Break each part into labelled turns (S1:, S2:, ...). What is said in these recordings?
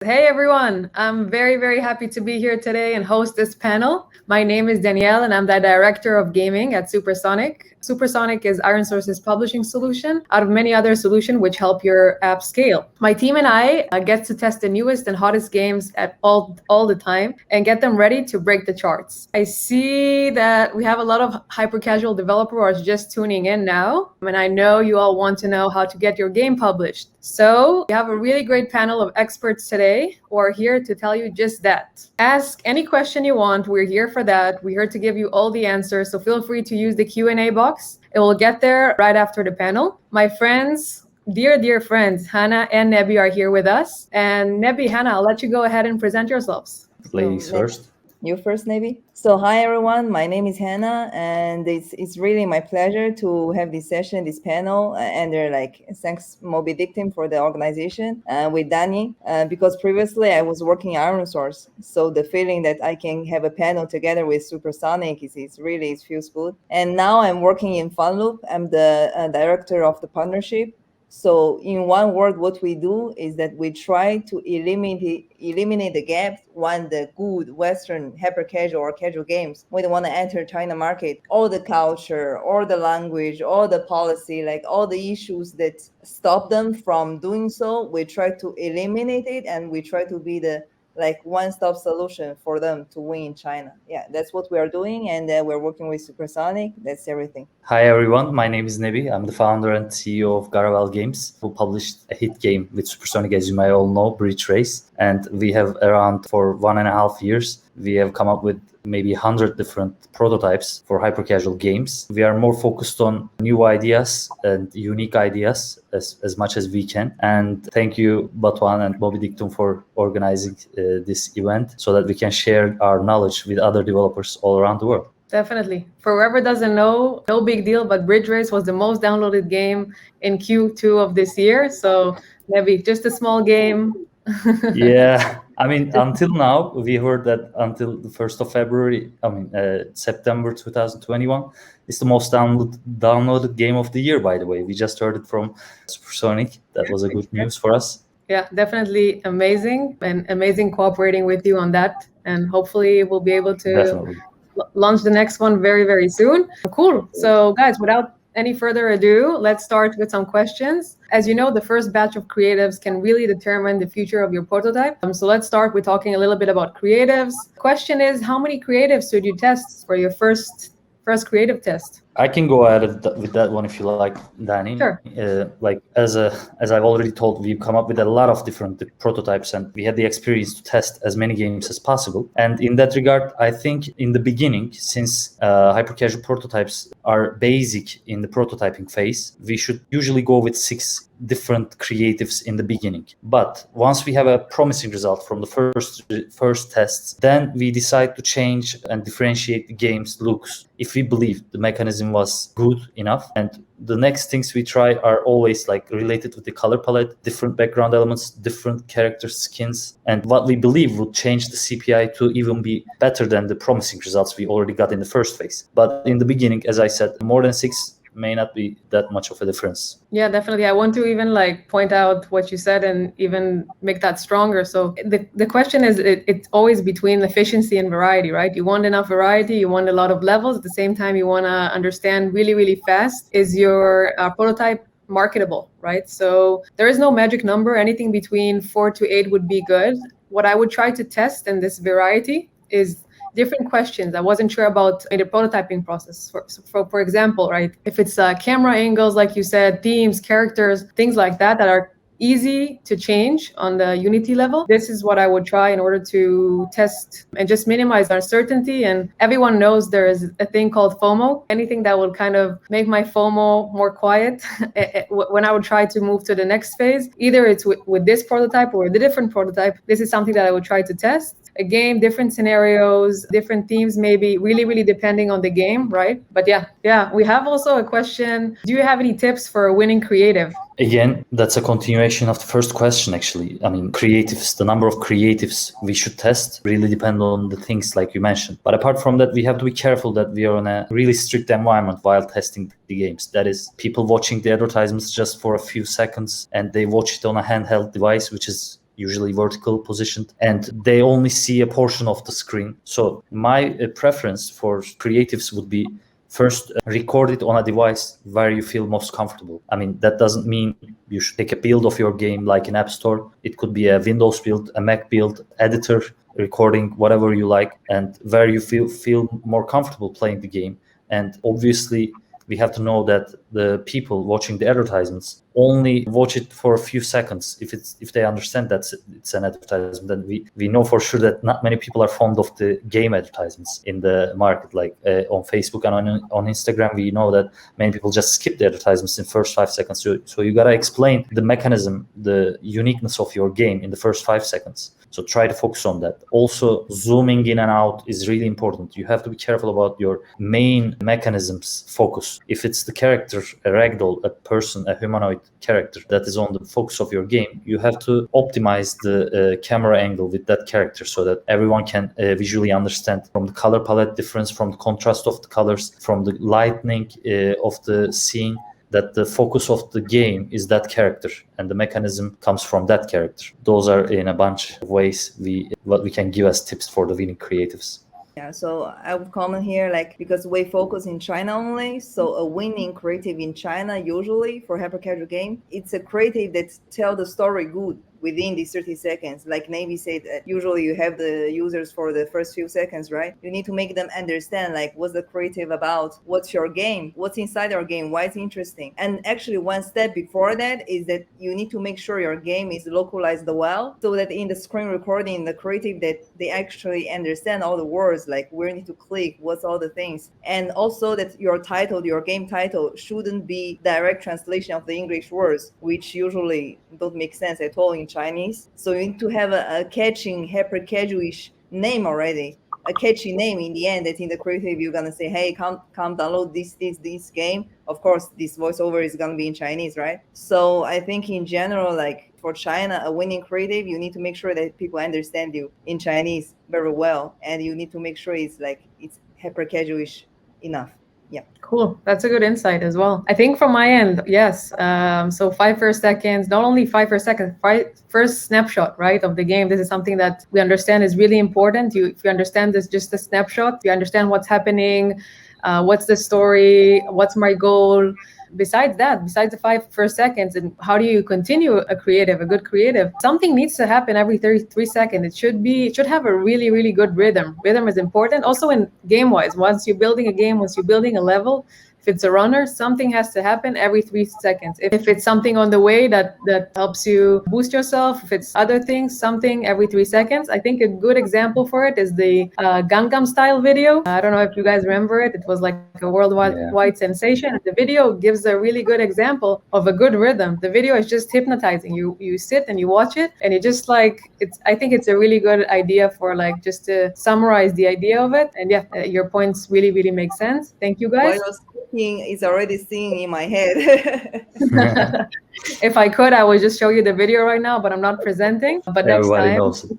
S1: Hey everyone, I'm very, very happy to be here today and host this panel. My name is Danielle and I'm the director of gaming at Supersonic. Supersonic is ironSource's publishing solution out of many other solutions which help your app scale. My team and I get to test the newest and hottest games at all the time and get them ready to break the charts. I see that we have a lot of hyper casual developers just tuning in now, and I know you all want to know how to get your game published. So we have a really great panel of experts today who are here to tell you just that. Ask any question you want. We're here for that. We're here to give you all the answers. So feel free to use the Q&A box. It will get there right after the panel. My friends, dear friends, Hannah and Nebih are here with us. And Nebih, Hannah, I'll let you go ahead and present yourselves.
S2: Ladies first.
S3: You first, Nebih. So hi everyone, my name is Hannah, and it's really my pleasure to have this session, this panel, and thanks Mobidictum for the organization with Danny, because previously I was working at ironSource, so the feeling that I can have a panel together with Supersonic it feels good. And now I'm working in Funloop. I'm the director of the partnership. So in one word, what we do is that we try to eliminate the gaps when the good Western hyper casual or casual games, when they want to enter China market, all the culture, or the language, or the policy, like all the issues that stop them from doing so, we try to eliminate it, and we try to be the one-stop solution for them to win in China. Yeah, that's what we are doing, and we're working with Supersonic. That's everything.
S2: Hi everyone, my name is Nebih. I'm the founder and CEO of Garawell Games, who published a hit game with Supersonic, as you may all know, Bridge Race. And we have around for 1.5 years, we have come up with maybe 100 different prototypes for hyper-casual games. We are more focused on new ideas and unique ideas as much as we can. And thank you, Batuhan and Mobidictum, for organizing this event so that we can share our knowledge with other developers all around the world.
S1: Definitely. For whoever doesn't know, no big deal, but Bridge Race was the most downloaded game in Q2 of this year. So maybe just a small game.
S2: Yeah, I mean, until now, we heard that until the 1st of February, September 2021, it's the most downloaded game of the year, by the way. We just heard it from Supersonic. That was a good news for us.
S1: Yeah, definitely amazing, and amazing cooperating with you on that. And hopefully we'll be able to launch the next one very, very soon. Cool. So guys, without any further ado, let's start with some questions. As you know, the first batch of creatives can really determine the future of your prototype. So let's start with talking a little bit about creatives. Question is, how many creatives should you test for your first creative test?
S2: I can go ahead with that one if you like, Danny.
S1: Sure.
S2: As I've already told, we've come up with a lot of different prototypes, and we had the experience to test as many games as possible. And in that regard, I think in the beginning, since hyper-casual prototypes are basic in the prototyping phase, we should usually go with 6 different creatives in the beginning. But once we have a promising result from the first tests, then we decide to change and differentiate the game's looks if we believe the mechanism was good enough. And the next things we try are always related with the color palette, different background elements, different character skins, and what we believe would change the CPI to even be better than the promising results we already got in the first phase. But in the beginning, as I said, more than 6 may not be that much of a difference.
S1: Yeah, definitely. I want to even point out what you said and even make that stronger. So the question is, it's always between efficiency and variety, right? You want enough variety, you want a lot of levels. At the same time, you want to understand really, really fast, is your prototype marketable, right? So there is no magic number. Anything between 4 to 8 would be good. What I would try to test in this variety is different questions. I wasn't sure about in the prototyping process. For example, right? If it's camera angles, like you said, themes, characters, things like that are easy to change on the Unity level. This is what I would try in order to test and just minimize uncertainty. And everyone knows there is a thing called FOMO. Anything that will kind of make my FOMO more quiet when I would try to move to the next phase. Either it's with this prototype or the different prototype. This is something that I would try to test. Again, different scenarios, different themes, maybe really depending on the game, right? But yeah, we have also a question. Do you have any tips for a winning creative?
S2: Again, that's a continuation of the first question, actually. I mean, creatives, the number of creatives we should test really depend on the things like you mentioned. But apart from that, we have to be careful that we are in a really strict environment while testing the games. That is, people watching the advertisements just for a few seconds, and they watch it on a handheld device, which is usually vertical positioned, and they only see a portion of the screen. So my preference for creatives would be first record it on a device where you feel most comfortable. I mean, that doesn't mean you should take a build of your game like an app store. It could be a Windows build, a Mac build, editor, recording, whatever you like, and where you feel more comfortable playing the game. And obviously, we have to know that the people watching the advertisements only watch it for a few seconds. If they understand that it's an advertisement, then we know for sure that not many people are fond of the game advertisements in the market. Like on Facebook and on Instagram, we know that many people just skip the advertisements in first 5 seconds. So you gotta explain the mechanism, the uniqueness of your game in the first 5 seconds. So try to focus on that. Also, zooming in and out is really important. You have to be careful about your main mechanisms focus. If it's the character, a ragdoll, a person, a humanoid character that is on the focus of your game, you have to optimize the camera angle with that character so that everyone can visually understand from the color palette difference, from the contrast of the colors, from the lightning of the scene, that the focus of the game is that character and the mechanism comes from that character. Those are in a bunch of ways what we can give as tips for the winning creatives.
S3: Yeah, so I would comment here, like, because we focus in China only, so a winning creative in China, usually for hyper casual game, it's a creative that tell the story good within these 30 seconds. Like Nebih said, usually you have the users for the first few seconds, right? You need to make them understand, like, what's the creative about, what's your game, what's inside your game, why it's interesting. And actually one step before that is that you need to make sure your game is localized well, so that in the screen recording, the creative, that they actually understand all the words, like where you need to click, what's all the things. And also that your title, your game title, shouldn't be direct translation of the English words, which usually don't make sense at all in Chinese. So you need to have a catching, hyper casual-ish name already, a catchy name in the end, that in the creative you're gonna say, hey, come download this game. Of course, this voiceover is gonna be in Chinese, right? So I think in general, like for China, a winning creative, you need to make sure that people understand you in Chinese very well, and you need to make sure it's hyper casual-ish enough. Yeah.
S1: Cool. That's a good insight as well. I think from my end, yes. So 5 first seconds, not only 5 first seconds, first snapshot, right, of the game. This is something that we understand is really important. If you understand this, just a snapshot, you understand what's happening, what's the story, what's my goal. Besides the 5 first seconds, and how do you continue a good creative, something needs to happen every 33 seconds. It should have a really, really good rhythm. Rhythm is important. Also in game-wise, once you're building a game, once you're building a level, if it's a runner, something has to happen every 3 seconds. If it's something on the way that helps you boost yourself, if it's other things, something every 3 seconds. I think a good example for it is the Gangnam Style video. I don't know if you guys remember it. It was like a worldwide sensation. The video gives a really good example of a good rhythm. The video is just hypnotizing. You sit and you watch it, and you just like, I think it's a really good idea for like just to summarize the idea of it. And yeah, your points really, really make sense. Thank you guys.
S3: Is already singing in my head.
S1: If I could, I would just show you the video right now, but I'm not presenting. But
S2: Everybody
S1: next time,
S2: knows.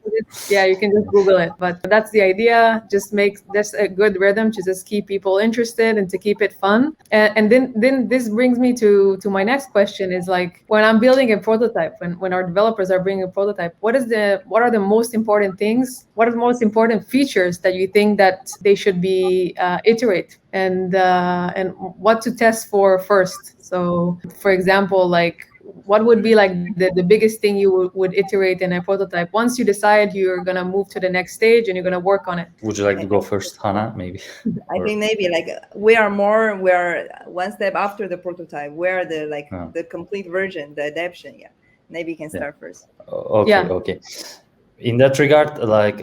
S1: yeah, you can just Google it. But that's the idea. Just make this a good rhythm to just keep people interested and to keep it fun. And then this brings me to my next question is like, when I'm building a prototype, when our developers are bringing a prototype, what are the most important things? What are the most important features that you think that they should be iterate? And what to test for first. So for example, like what would be like the biggest thing you would iterate in a prototype once you decide you're going to move to the next stage and you're going to work on it?
S2: Would you like to go first, Hannah, maybe?
S3: I think maybe like we are one step after the prototype. We're the complete version, the adaptation. Yeah, maybe you can start first.
S2: Okay. In that regard, like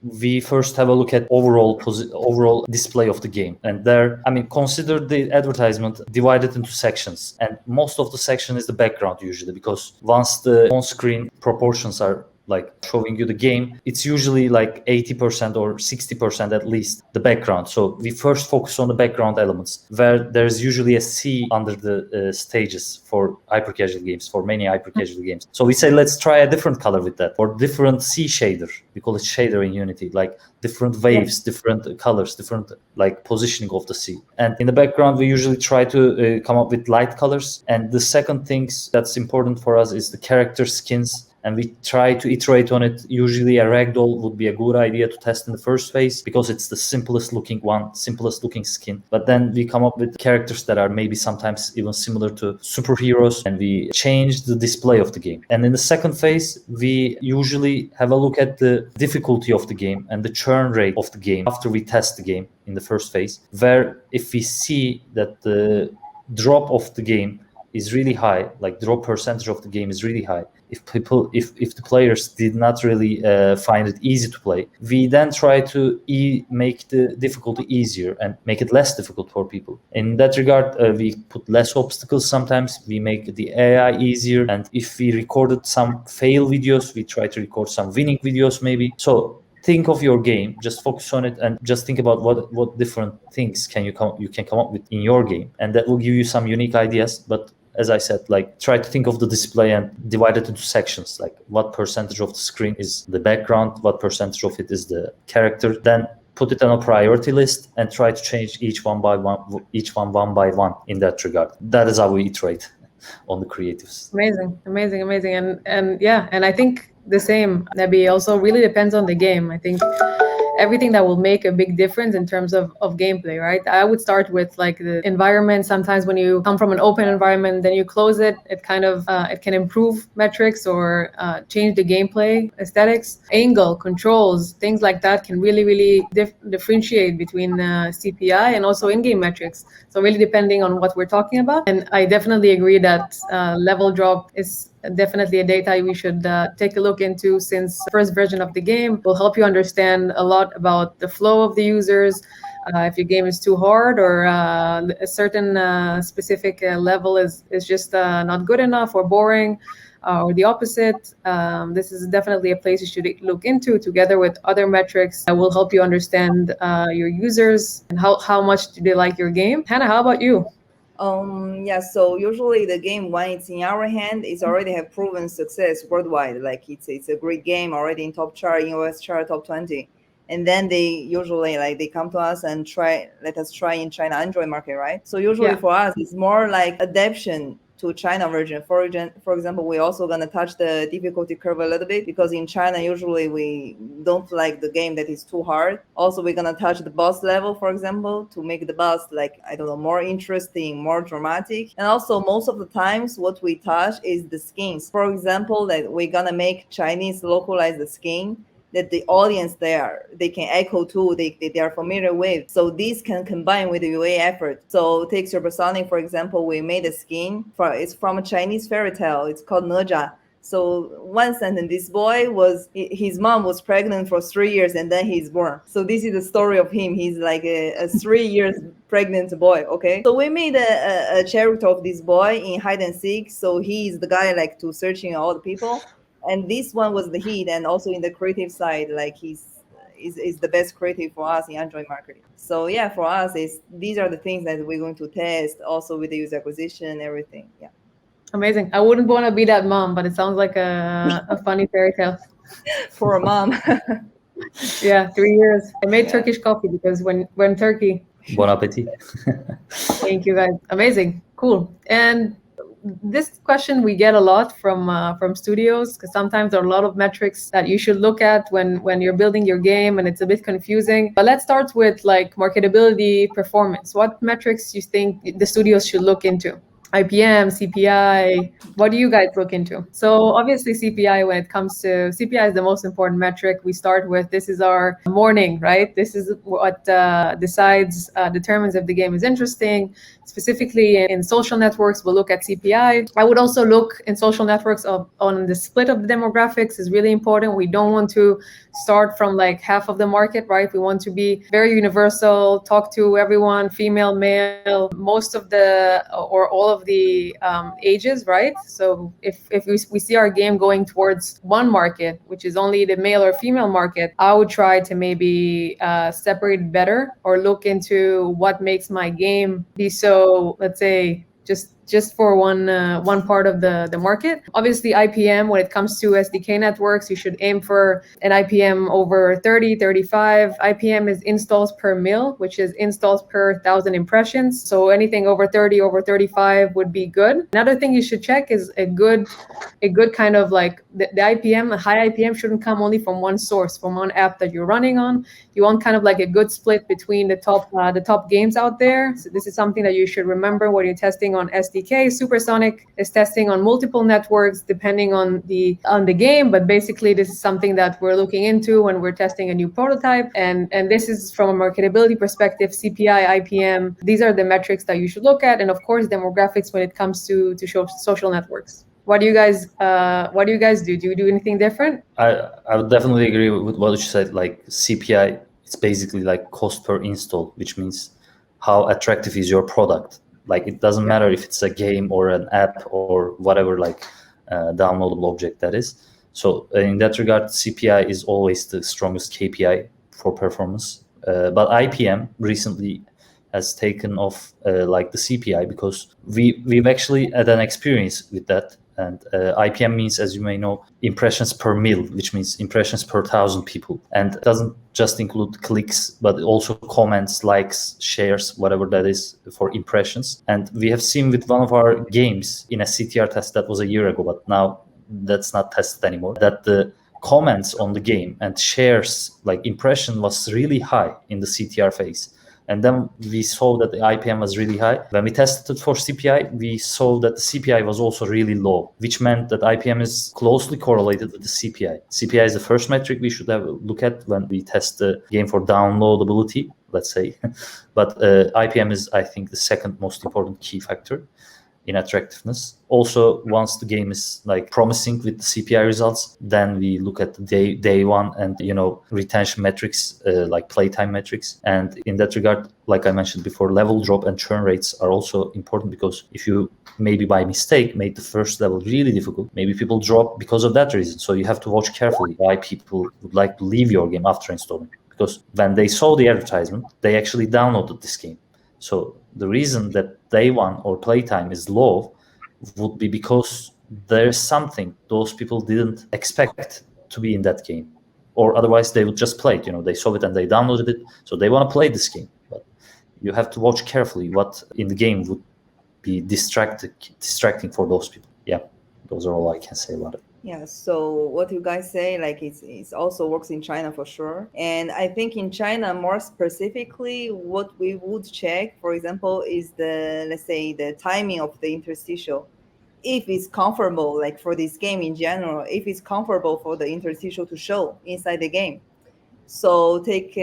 S2: we first have a look at overall display of the game, and there, I mean, consider the advertisement divided into sections, and most of the section is the background usually, because once the on-screen proportions are like showing you the game, it's usually like 80% or 60% at least the background. So we first focus on the background elements, where there's usually a sea under the stages for hyper casual games, for many hyper casual games. So we say, let's try a different color with that, or different sea shader. We call it shader in Unity, like different waves, different colors, different like positioning of the sea. And in the background, we usually try to come up with light colors. And the second thing that's important for us is the character skins and we try to iterate on it. Usually a ragdoll would be a good idea to test in the first phase because it's the simplest looking skin. But then we come up with characters that are maybe sometimes even similar to superheroes, and we change the display of the game. And in the second phase, we usually have a look at the difficulty of the game and the churn rate of the game after we test the game in the first phase, where if we see that the drop of the game is really high, like drop percentage of the game is really high, if the players did not really find it easy to play, we then try to make the difficulty easier and make it less difficult for people. In that regard, we put less obstacles. Sometimes we make the AI easier, and if we recorded some fail videos, we try to record some winning videos maybe. So think of your game, just focus on it, and just think about what different things you can come up with in your game, and that will give you some unique ideas. But as I said, like, try to think of the display and divide it into sections, like what percentage of the screen is the background, what percentage of it is the character. Then put it on a priority list and try to change each one by one in that regard. That is how we iterate on the creatives.
S1: Amazing. And yeah, and I think the same, Nebih, also really depends on the game. I think everything that will make a big difference in terms of gameplay, right? I would start with like the environment. Sometimes when you come from an open environment, then you close it, it kind of it can improve metrics or change the gameplay aesthetics. Angle, controls, things like that can really differentiate between CPI and also in-game metrics. So really depending on what we're talking about. And I definitely agree that level drop is definitely a data we should take a look into, since the first version of the game will help you understand a lot about the flow of the users. If your game is too hard or a certain specific level is just not good enough or boring, or the opposite, this is definitely a place you should look into, together with other metrics that will help you understand your users and how much do they like your game. Hannah, how about you?
S3: Yeah, so usually the game, when it's in our hand, it's already have proven success worldwide. Like it's a great game already in top chart, in US chart, top 20. And then they usually they come to us and let us try in China Android market, right? So usually for us, it's more like adaptation to China version. For example, we're also gonna touch the difficulty curve a little bit, because in China usually we don't like the game that is too hard. Also, we're gonna touch the boss level, for example, to make the boss more interesting, more dramatic. And also most of the times what we touch is the skins. For example, that we're gonna make Chinese localize the skin that the audience there, they can echo to, they are familiar with. So these can combine with the UA effort. So take Supersonic, for example, we made a skin, it's from a Chinese fairy tale. It's called Nebih. So one sentence, this boy his mom was pregnant for 3 years and then he's born. So this is the story of him. He's like a 3 years pregnant boy, okay? So we made a character of this boy in hide and seek. So he is the guy to searching all the people. And this one was the hit, and also in the creative side, he's the best creative for us in Android marketing. So yeah, for us, these are the things that we're going to test, also with the user acquisition and everything. Yeah.
S1: Amazing. I wouldn't want to be that mom, but it sounds like a funny fairy tale.
S3: For a mom.
S1: Yeah, 3 years. I made Turkish coffee because when Turkey.
S2: Bon appetit.
S1: Thank you guys. Amazing. Cool. And this question we get a lot from studios, because sometimes there are a lot of metrics that you should look at when you're building your game, and it's a bit confusing. But let's start with marketability, performance. What metrics you think the studios should look into? IPM, CPI, what do you guys look into? So obviously CPI, when it comes to CPI, is the most important metric we start with. This is our morning, right? This is what determines if the game is interesting. Specifically in social networks, we'll look at CPI. I would also look in social networks on the split of the demographics is really important. We don't want to start from half of the market, right? We want to be very universal, talk to everyone, female, male, most of or all of the ages, right? So if we see our game going towards one market, which is only the male or female market, I would try to maybe separate better, or look into what makes my game be so, let's say, just just for one part of the market. Obviously, IPM, when it comes to SDK networks, you should aim for an IPM over 30, 35. IPM is installs per mil, which is installs per 1,000 impressions. So anything over 30, over 35 would be good. Another thing you should check is a good kind of like the IPM, a high IPM shouldn't come only from one source, from one app that you're running on. You want kind of like a good split between the top games out there. So this is something that you should remember when you're testing on SDK. Supersonic is testing on multiple networks depending on the game, but basically this is something that we're looking into when we're testing a new prototype. And this is from a marketability perspective, CPI, IPM. These are the metrics that you should look at, and of course demographics when it comes to social networks. What do you guys do? Do you do anything different?
S2: I would definitely agree with what you said. Like CPI, it's basically like cost per install, which means how attractive is your product. Like it doesn't matter if it's a game or an app or whatever, like downloadable object that is. So in that regard, CPI is always the strongest KPI for performance. But IPM recently has taken off like the CPI because we've actually had an experience with that. And IPM means, as you may know, impressions per mil, which means impressions per 1,000 people. And it doesn't just include clicks, but also comments, likes, shares, whatever that is for impressions. And we have seen with one of our games in a CTR test that was a year ago, but now that's not tested anymore, that the comments on the game and shares, like impression, was really high in the CTR phase. And then we saw that the IPM was really high. When we tested it for CPI, we saw that the CPI was also really low, which meant that IPM is closely correlated with the CPI. CPI is the first metric we should have a look at when we test the game for downloadability, let's say. But IPM is, I think, the second most important key factor in attractiveness. Also, once the game is like promising with the CPI results, then we look at the day one and retention metrics, like playtime metrics. And in that regard, like I mentioned before, level drop and churn rates are also important, because if you maybe by mistake made the first level really difficult, maybe people drop because of that reason. So you have to watch carefully why people would like to leave your game after installing, because when they saw the advertisement, they actually downloaded this game. So the reason that day one or playtime is low would be because there's something those people didn't expect to be in that game, or otherwise they would just play it. They saw it and they downloaded it, so they want to play this game. But you have to watch carefully what in the game would be distracting for those people. Yeah, those are all I can say about it.
S3: Yeah, so what you guys say, like it's also works in China for sure. And I think in China, more specifically, what we would check, for example, is let's say the timing of the interstitial. If it's comfortable, like for this game in general, if it's comfortable for the interstitial to show inside the game. So take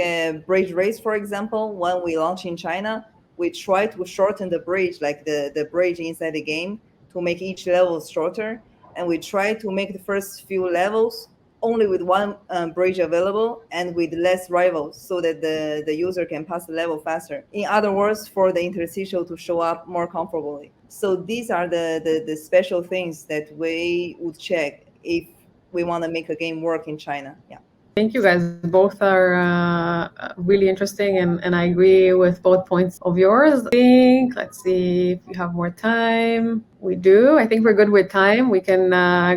S3: bridge race, for example. When we launch in China, we try to shorten the bridge, like the bridge inside the game, to make each level shorter. And we try to make the first few levels only with one bridge available and with less rivals, so that the user can pass the level faster. In other words, for the interstitial to show up more comfortably. So these are the special things that we would check if we want to make a game work in China. Yeah.
S1: Thank you guys. Both are really interesting, and I agree with both points of yours. Let's see if you have more time. We do. I think we're good with time. We can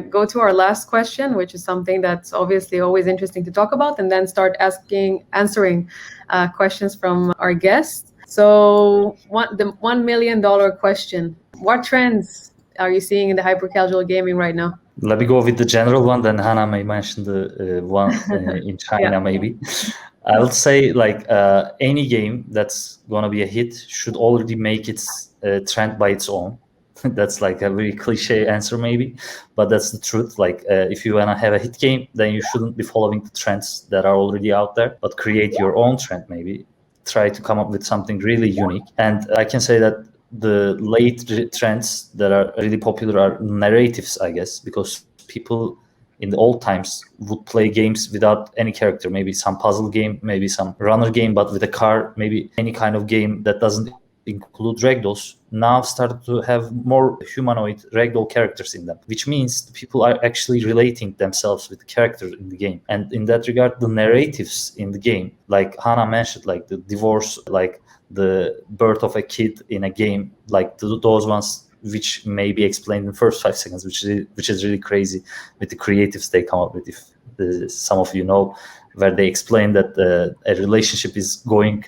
S1: go to our last question, which is something that's obviously always interesting to talk about, and then start answering questions from our guests. So the $1 million question: what trends are you seeing in the hyper-casual gaming right now?
S2: Let me go with the general one, then Hannah may mention the one in China. Yeah. Maybe. I would say like any game that's going to be a hit should already make its trend by its own. That's like a very cliche answer maybe, but that's the truth. Like if you want to have a hit game, then you shouldn't be following the trends that are already out there, but create your own trend maybe. Try to come up with something really unique. And I can say that the late trends that are really popular are narratives, I guess, because people in the old times would play games without any character, maybe some puzzle game, maybe some runner game, but with a car, maybe any kind of game that doesn't include ragdolls, now started to have more humanoid ragdoll characters in them, which means the people are actually relating themselves with the characters in the game. And in that regard, the narratives in the game, like Hannah mentioned, like the divorce, like the birth of a kid in a game, like those ones which may be explained in the first 5 seconds, which is really crazy with the creatives they come up with. If some of you know, where they explain that a relationship is going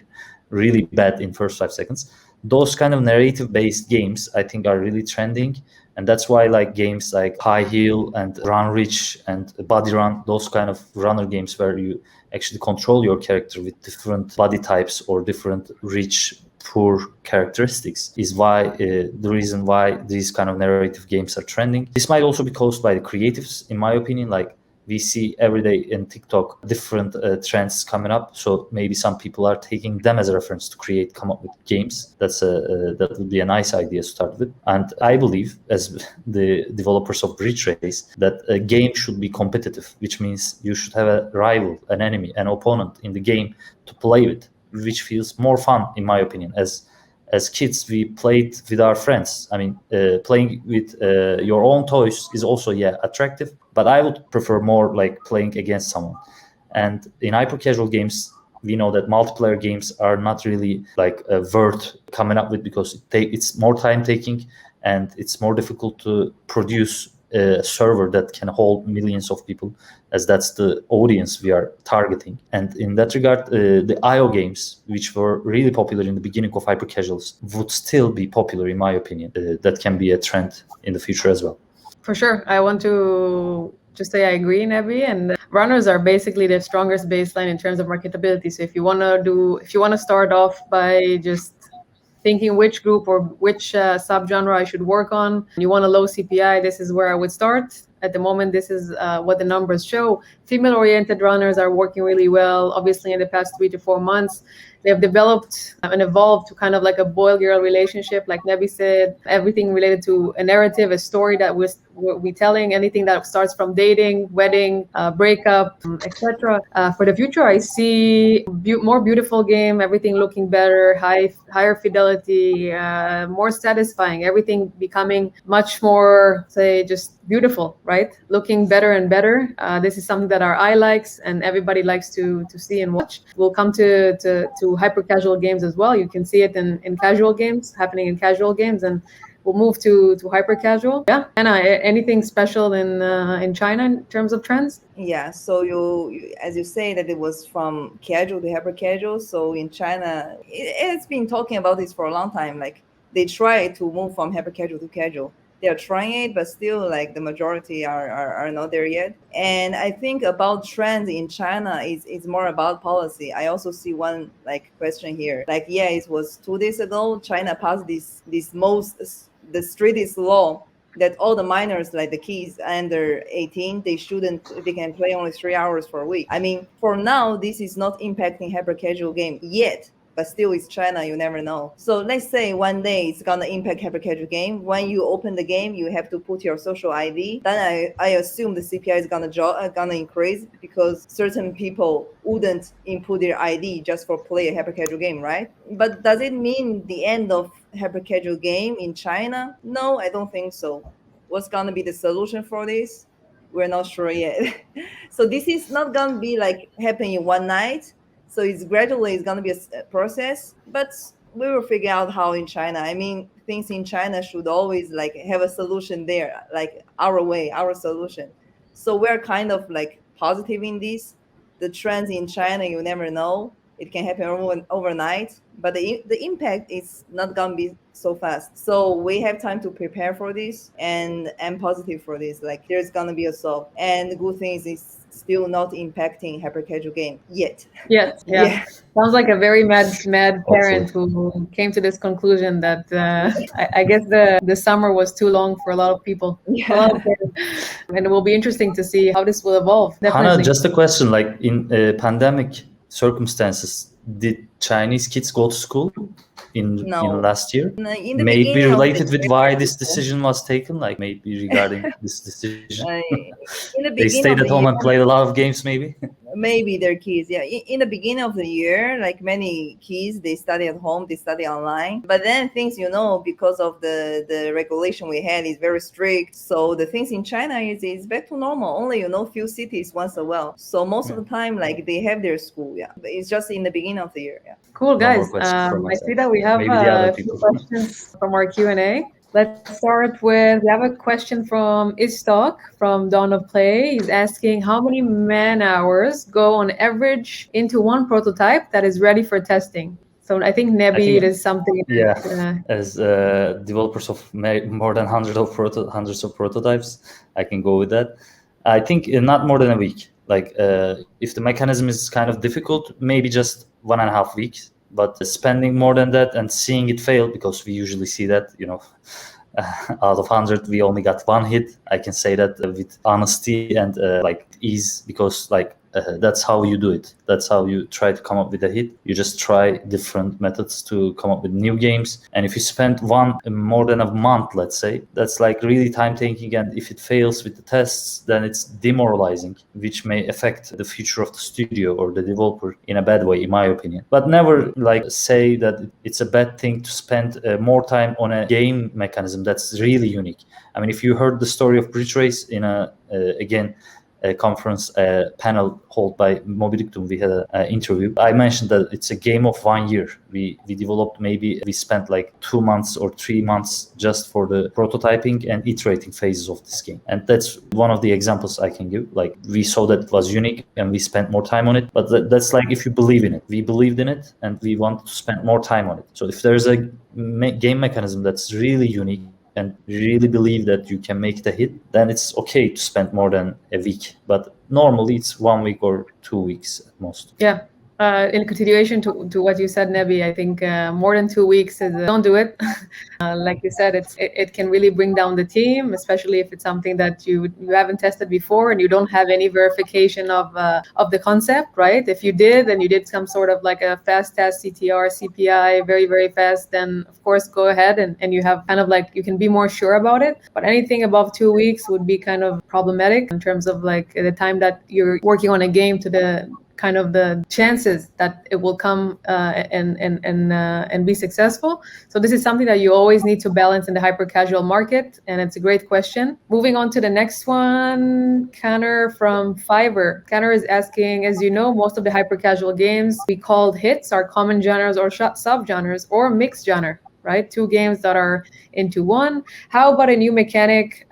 S2: really bad in first 5 seconds. Those kind of narrative-based games, I think, are really trending, and that's why like games like High Heel and Run Rich and Body Run, those kind of runner games where you actually control your character with different body types or different rich, poor characteristics, is why the reason why these kind of narrative games are trending. This might also be caused by the creatives, in my opinion. Like, we see every day in TikTok different trends coming up, so maybe some people are taking them as a reference to come up with games. That would be a nice idea to start with. And I believe, as the developers of Bridge Race, that a game should be competitive, which means you should have a rival, an enemy, an opponent in the game to play with, which feels more fun, in my opinion. As kids, we played with our friends. I mean, playing with your own toys is also, attractive, but I would prefer more like playing against someone. And in hyper casual games, we know that multiplayer games are not really like worth coming up with, because it's more time taking and it's more difficult to produce a server that can hold millions of people, as that's the audience we are targeting. And in that regard, the IO games, which were really popular in the beginning of hyper casuals, would still be popular, in my opinion. That can be a trend in the future as well.
S1: For sure. I want to just say I agree, Nebih, and runners are basically the strongest baseline in terms of marketability. So if you want to start off by just thinking which group or which subgenre I should work on, you want a low CPI, this is where I would start. At the moment, this is what the numbers show. Female-oriented runners are working really well. Obviously, in the past 3 to 4 months, they have developed and evolved to kind of like a boy-girl relationship, like Nebih said. Everything related to a narrative, a story that we're telling, anything that starts from dating, wedding, breakup, etc. For the future, I see more beautiful game, everything looking better, higher fidelity, more satisfying, everything becoming much more, say, just beautiful, right? Looking better and better. This is something that our eye likes and everybody likes to see and watch. We'll come to hyper casual games as well. You can see it in casual games, happening in casual games, and we'll move to hyper casual. Yeah, Anna, anything special in China in terms of trends?
S3: Yeah, so you as you say that it was from casual to hyper casual. So in China, it's been talking about this for a long time. Like, they try to move from hyper casual to casual. They are trying it, but still, like, the majority are not there yet. And I think about trends in China is more about policy. I also see one like question here. Like, it was 2 days ago, China passed the strictest law that all the minors, like the kids under 18, they can play only 3 hours for a week. I mean, for now, this is not impacting hyper casual game yet. But still, it's China, you never know. So let's say one day it's gonna impact hyper casual game. When you open the game, you have to put your social ID. Then I assume the CPI is gonna increase, because certain people wouldn't input their ID just for play a hyper casual game, right? But does it mean the end of hyper casual game in China? No, I don't think so. What's gonna be the solution for this? We're not sure yet. So this is not gonna be like happen in one night. So it's going to be a process, but we will figure out how in China. I mean, things in China should always like have a solution there, like our way, our solution. So we're kind of like positive in this. The trends in China, you never know. It can happen overnight, but the impact is not going to be so fast. So we have time to prepare for this, and I'm positive for this. Like, there's going to be a solve. And the good thing is still not impacting hyper casual game yet.
S1: Yes, yeah. Sounds like a very mad parent who came to this conclusion that I guess the summer was too long for a lot of people.
S3: Yeah.
S1: And it will be interesting to see how this will evolve. Definitely.
S2: Hannah, just a question, like in pandemic circumstances, did Chinese kids go to school in last year? Maybe related with why this decision was taken, like maybe regarding this decision. They stayed at home and played a lot of games, maybe?
S3: Maybe their kids, yeah. In the beginning of the year, like many kids, they study at home, they study online. But then things, because of the regulation we had is very strict. So the things in China is back to normal. Only, few cities once a while. So most of the time, like, they have their school, yeah. But it's just in the beginning of the year, yeah.
S1: Cool, guys. I see that we have a few questions from our Q&A. Let's start with, we have a question from Istok from Dawn of Play. He's asking how many man hours go on average into one prototype that is ready for testing? So I think Nebih, it is something.
S2: Yeah, as developers of more than hundreds of prototypes, I can go with that. I think not more than a week. Like if the mechanism is kind of difficult, maybe just 1.5 weeks. But spending more than that and seeing it fail, because we usually see that, out of 100 we only got one hit. I can say that with honesty and like ease, because like that's how you do it. That's how you try to come up with a hit. You just try different methods to come up with new games. And if you spend more than a month, let's say, that's like really time taking. And if it fails with the tests, then it's demoralizing, which may affect the future of the studio or the developer in a bad way, in my opinion. But never like say that it's a bad thing to spend more time on a game mechanism that's really unique. I mean, if you heard the story of Bridge Race in a conference panel held by Mobidictum, we had an interview. I mentioned that it's a game of 1 year. We developed, maybe we spent like 2 months or 3 months just for the prototyping and iterating phases of this game. And that's one of the examples I can give. Like we saw that it was unique and we spent more time on it. But that's like if you believe in it. We believed in it and we want to spend more time on it. So if there's a game mechanism that's really unique and really believe that you can make the hit, then it's okay to spend more than a week. But normally it's 1 week or 2 weeks at most.
S1: Yeah. In continuation to what you said, Nebih, I think more than 2 weeks is don't do it. Like you said, it can really bring down the team, especially if it's something that you haven't tested before and you don't have any verification of the concept, right? If you did and you did some sort of like a fast test, CTR, CPI, very, very fast, then of course go ahead and you have kind of like, you can be more sure about it. But anything above 2 weeks would be kind of problematic in terms of like the time that you're working on a game to the kind of the chances that it will come and be successful. So this is something that you always need to balance in the hyper casual market, and it's a great question. Moving on to the next one, Connor from Fiverr. Connor is asking, as you know, most of the hyper casual games we called hits are common genres or sub-genres or mixed genre, right? Two games that are into one. How about a new mechanic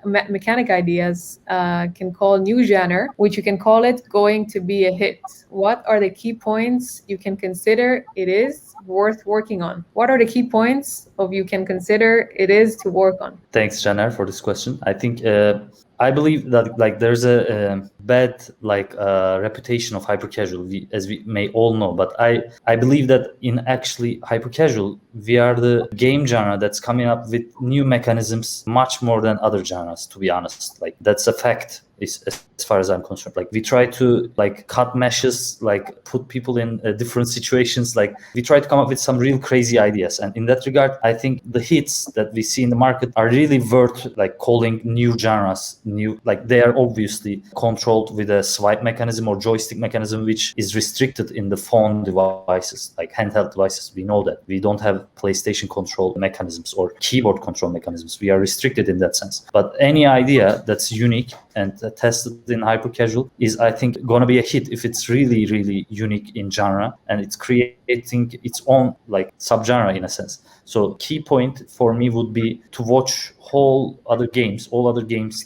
S1: ideas can call new genre, which you can call it going to be a hit? What are the key points you can consider it is worth working on? What are the key points of you can consider it is to work on?
S2: Thanks, Janer, for this question. I think I believe that like there's a bad reputation of hyper casual, as we may all know. But I believe that in actually hyper casual, we are the game genre that's coming up with new mechanisms much more than other genres. To be honest, like that's a fact. As far as I'm concerned, like we try to like cut meshes, like put people in different situations. Like we try to come up with some real crazy ideas, and in that regard, I think the hits that we see in the market are really worth like calling new genres. New, like they are obviously controlled with a swipe mechanism or joystick mechanism, which is restricted in the phone devices, like handheld devices. We know that we don't have PlayStation control mechanisms or keyboard control mechanisms. We are restricted in that sense. But any idea that's unique and tested in hyper casual is, I think, gonna be a hit if it's really, really unique in genre and it's creating its own like subgenre in a sense. So key point for me would be to watch all other games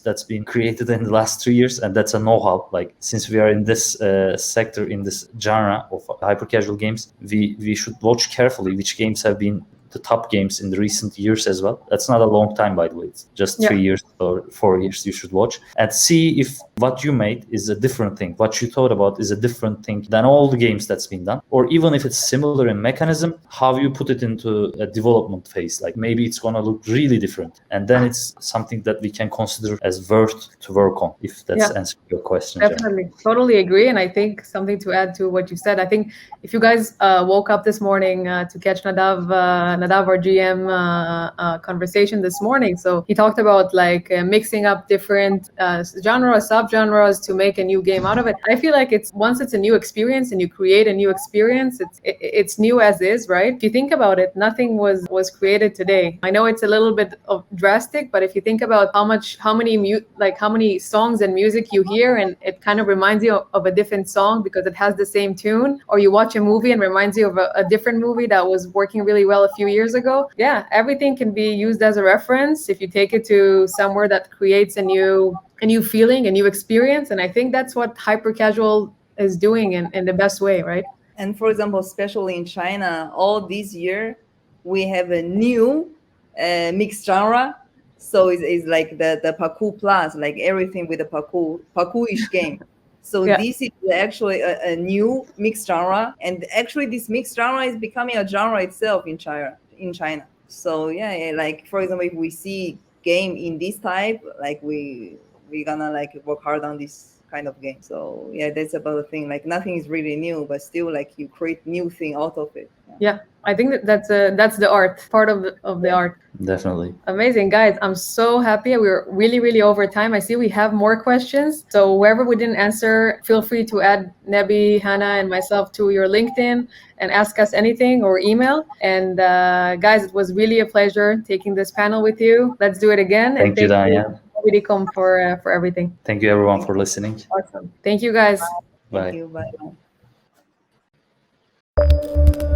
S2: that's been created in the last 3 years, and that's a know-how. Like since we are in this sector, in this genre of hyper casual games, we should watch carefully which games have been the top games in the recent years as well. That's not a long time, by the way. It's just 3 years or 4 years you should watch and see if what you made is a different thing. What you thought about is a different thing than all the games that's been done. Or even if it's similar in mechanism, how you put it into a development phase. Like maybe it's going to look really different. And then it's something that we can consider as worth to work on, if that's answering your question.
S1: Definitely. Jen. Totally agree. And I think something to add to what you said, I think if you guys woke up this morning to catch Nadav, our GM conversation this morning. So he talked about like mixing up different genres, subgenres to make a new game out of it. I feel like once it's a new experience and you create a new experience, it's new as is, right? If you think about it, nothing was created today. I know it's a little bit of drastic, but if you think about how many songs and music you hear and it kind of reminds you of a different song because it has the same tune, or you watch a movie and reminds you of a different movie that was working really well a few years ago. Yeah, everything can be used as a reference if you take it to somewhere that creates a new feeling, a new experience. And I think that's what hyper casual is doing in the best way, right?
S3: And for example, especially in China, all this year we have a new mixed genre. So it's like the parkour plus, like everything with the parkour-ish game. So
S1: Yeah.
S3: this is actually a new mixed genre, and actually this mixed genre is becoming a genre itself in China. So yeah, like for example, if we see game in this type, like we're gonna like work hard on this kind of game. So yeah, that's about the thing. Like nothing is really new, but still like you create new thing out of it.
S1: Yeah, I think that's the art, part of the art.
S2: Definitely.
S1: Amazing, guys. I'm so happy. We're really, really over time. I see we have more questions. So wherever we didn't answer, feel free to add Nebih, Hannah, and myself to your LinkedIn and ask us anything or email. And guys, it was really a pleasure taking this panel with you. Let's do it again.
S2: Thank you, Danielle.
S1: Mobidictum for everything.
S2: Thank you, everyone, for listening.
S1: Awesome. Thank you, guys.
S3: Thank
S2: Bye.
S3: you. Bye.